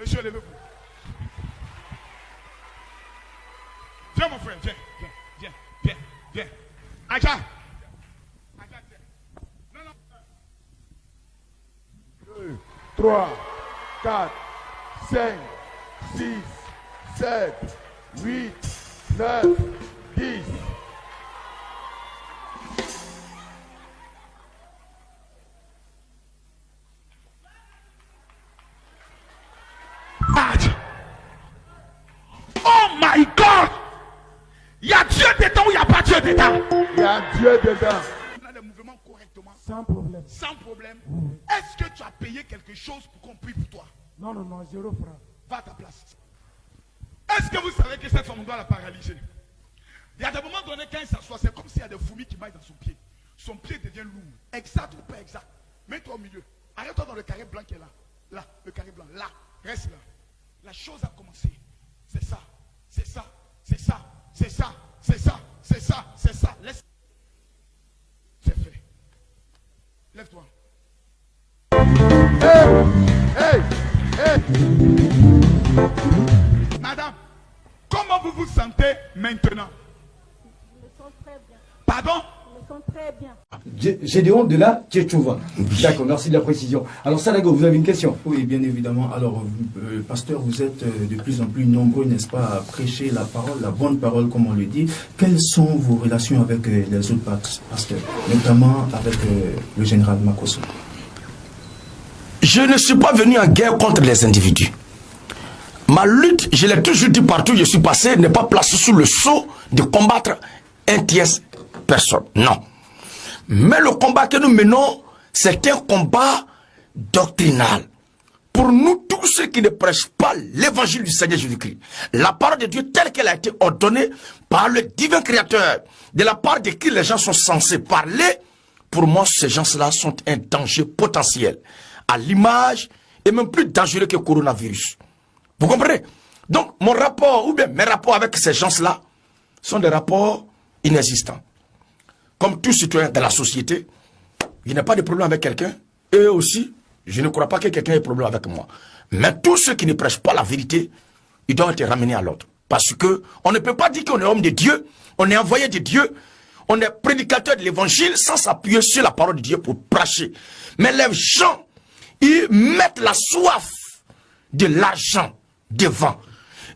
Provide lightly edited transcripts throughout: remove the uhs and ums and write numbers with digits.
Monsieur, levez-vous. Viens, mon frère, viens. Aja. 2, 3, 4, 5, 6, 7, 8, 9, 10. Oh my God! Il y a Dieu dedans ou il n'y a pas Dieu dedans? Il y a Dieu dedans. On a des mouvements correctement. Sans problème. Sans problème. Est-ce que tu as payé quelque chose pour qu'on prie pour toi? Non, 0 francs. Va à ta place. Est-ce que vous savez que cette femme doit la paralyser? Il y a des moments donnés quand il s'assoit, c'est comme s'il y a des fourmis qui maillent dans son pied. Son pied devient lourd. Exact ou pas exact? Mets-toi au milieu. Arrête-toi dans le carré blanc qui est là. Là, le carré blanc. Là. Reste là. La chose a commencé. C'est ça. C'est ça. C'est ça. C'est ça. C'est ça. C'est ça. C'est ça. Laisse. C'est fait. Lève-toi. Hey! Madame, comment vous vous sentez maintenant? Je me sens très bien. Pardon? Je me sens très bien. Gédéon de la Tchétchouva. D'accord, merci de la précision. Alors Salago, vous avez une question? Oui, bien évidemment. Alors, pasteur, vous êtes de plus en plus nombreux, n'est-ce pas, à prêcher la parole, la bonne parole, comme on le dit. Quelles sont vos relations avec les autres pasteurs, notamment avec le général Makosso? Je ne suis pas venu en guerre contre les individus. Ma lutte, je l'ai toujours dit partout où je suis passé, n'est pas placée sous le sceau de combattre un tierce personne. Non. Mais le combat que nous menons, c'est un combat doctrinal. Pour nous, tous ceux qui ne prêchent pas l'évangile du Seigneur Jésus-Christ, la parole de Dieu telle qu'elle a été ordonnée par le divin créateur, de la part de qui les gens sont censés parler, pour moi, ces gens-là sont un danger potentiel, à l'image et même plus dangereux que le coronavirus. Vous comprenez? Donc, mon rapport, ou bien mes rapports avec ces gens-là, sont des rapports inexistants. Comme tout citoyen de la société, il n'y a pas de problème avec quelqu'un, et eux aussi, je ne crois pas que quelqu'un ait problème avec moi. Mais tous ceux qui ne prêchent pas la vérité, ils doivent être ramenés à l'ordre. Parce que on ne peut pas dire qu'on est homme de Dieu, on est envoyé de Dieu, on est prédicateur de l'évangile sans s'appuyer sur la parole de Dieu pour prêcher. Mais les gens, ils mettent la soif de l'argent devant.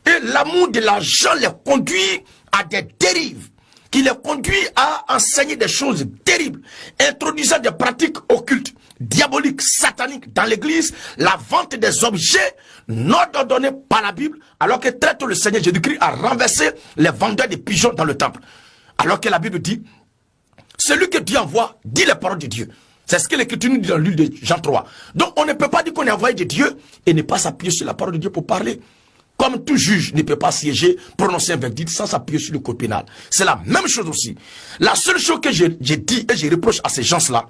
Et l'amour de l'argent les conduit à des dérives, qui les conduit à enseigner des choses terribles, introduisant des pratiques occultes, diaboliques, sataniques dans l'église, la vente des objets non ordonnés par la Bible, alors que très tôt le Seigneur Jésus-Christ a renversé les vendeurs de pigeons dans le temple. Alors que la Bible dit, celui que Dieu envoie dit les paroles de Dieu. C'est ce que l'Écriture nous dit dans le livre de Jean 3. Donc on ne peut pas dire qu'on est envoyé de Dieu et ne pas s'appuyer sur la parole de Dieu pour parler. Comme tout juge ne peut pas siéger, prononcer un verdict sans s'appuyer sur le code pénal. C'est la même chose aussi. La seule chose que j'ai dit et je reproche à ces gens-là,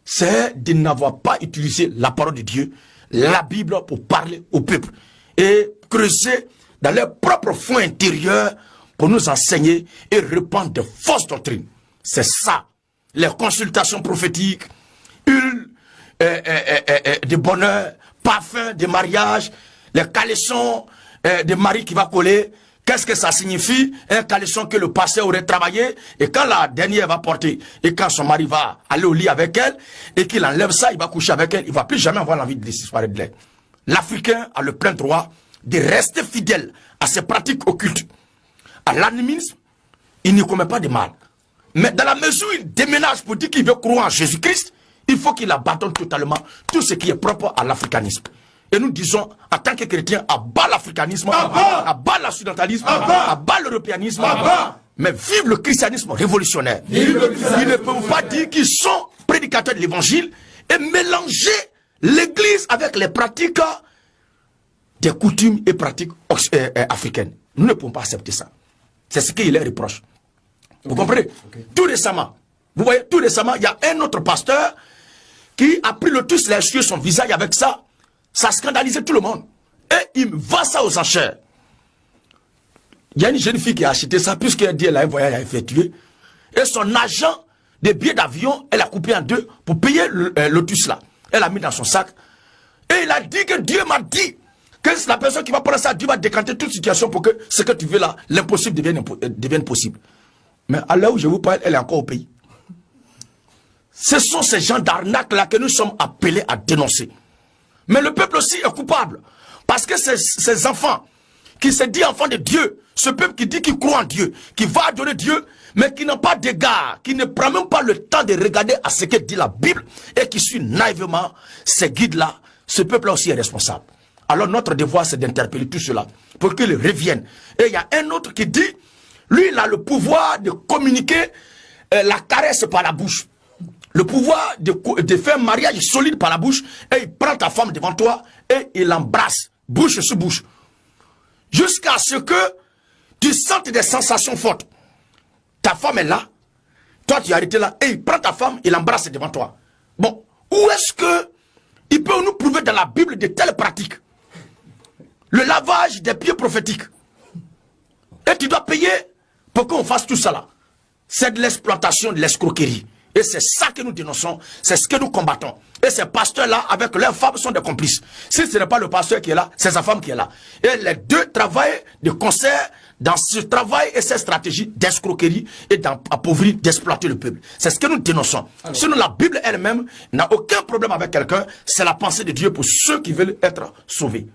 c'est de n'avoir pas utilisé la parole de Dieu, la Bible, pour parler au peuple. Et creuser dans leur propre fond intérieur pour nous enseigner et répandre de fausses doctrines. C'est ça. Les consultations prophétiques, huile de bonheur, parfum de mariage, les caleçons de mari qui va coller. Qu'est-ce que ça signifie? Un caleçon que le pasteur aurait travaillé, et quand la dernière va porter, et quand son mari va aller au lit avec elle, et qu'il enlève ça, il va coucher avec elle, il ne va plus jamais avoir l'envie de disparaître de l'air. L'Africain a le plein droit de rester fidèle à ses pratiques occultes. À l'animisme, il ne commet pas de mal. Mais dans la mesure où il déménage pour dire qu'il veut croire en Jésus-Christ, il faut qu'il abandonne totalement tout ce qui est propre à l'africanisme. Et nous disons, en tant que chrétiens, à bas l'africanisme, à bas l'occidentalisme, à bas l'européanisme, mais vive le christianisme révolutionnaire. Ils ne peuvent pas dire qu'ils sont prédicateurs de l'évangile et mélanger l'église avec les pratiques des coutumes et pratiques africaines. Nous ne pouvons pas accepter ça. C'est ce qu'il leur reproche. Vous comprenez? Tout récemment, vous voyez, tout récemment, il y a un autre pasteur qui a pris le tous les yeux son visage avec ça. Ça scandalisait tout le monde. Et il vend ça aux enchères. Il y a une jeune fille qui a acheté ça, puisqu'elle dit qu'elle a un voyage à effectuer. Et son agent de billets d'avion, elle a coupé en deux pour payer le lotus là. Elle a mis dans son sac. Et il a dit que Dieu m'a dit, Que c'est la personne qui va prendre ça, Dieu va décanter toute situation pour que ce que tu veux là, l'impossible devienne possible. Mais à l'heure où je vous parle, elle est encore au pays. Ce sont ces gens d'arnaque là que nous sommes appelés à dénoncer. Mais le peuple aussi est coupable. Parce que ces enfants qui se disent enfants de Dieu, ce peuple qui dit qu'il croit en Dieu, qui va adorer Dieu, mais qui n'a pas d'égard, qui ne prend même pas le temps de regarder à ce que dit la Bible et qui suit naïvement ces guides-là, ce peuple-là aussi est responsable. Alors notre devoir c'est d'interpeller tout cela pour qu'ils reviennent. Et il y a un autre qui dit, lui il a le pouvoir de communiquer la caresse par la bouche. Le pouvoir de faire un mariage solide par la bouche et il prend ta femme devant toi et il l'embrasse, bouche sur bouche. Jusqu'à ce que tu sentes des sensations fortes. Ta femme est là, toi tu es arrêté là et il prend ta femme, il l'embrasse devant toi. Bon, où est-ce que il peut nous prouver dans la Bible de telles pratiques? Le lavage des pieds prophétiques. Et tu dois payer pour qu'on fasse tout ça là. C'est de l'exploitation, de l'escroquerie. Et c'est ça que nous dénonçons, c'est ce que nous combattons. Et ces pasteurs-là, avec leurs femmes, sont des complices. Si ce n'est pas le pasteur qui est là, c'est sa femme qui est là. Et les deux travaillent de concert dans ce travail et cette stratégie d'escroquerie et d'appauvrir, d'exploiter le peuple. C'est ce que nous dénonçons. Sinon, la Bible elle-même n'a aucun problème avec quelqu'un. C'est la pensée de Dieu pour ceux qui veulent être sauvés.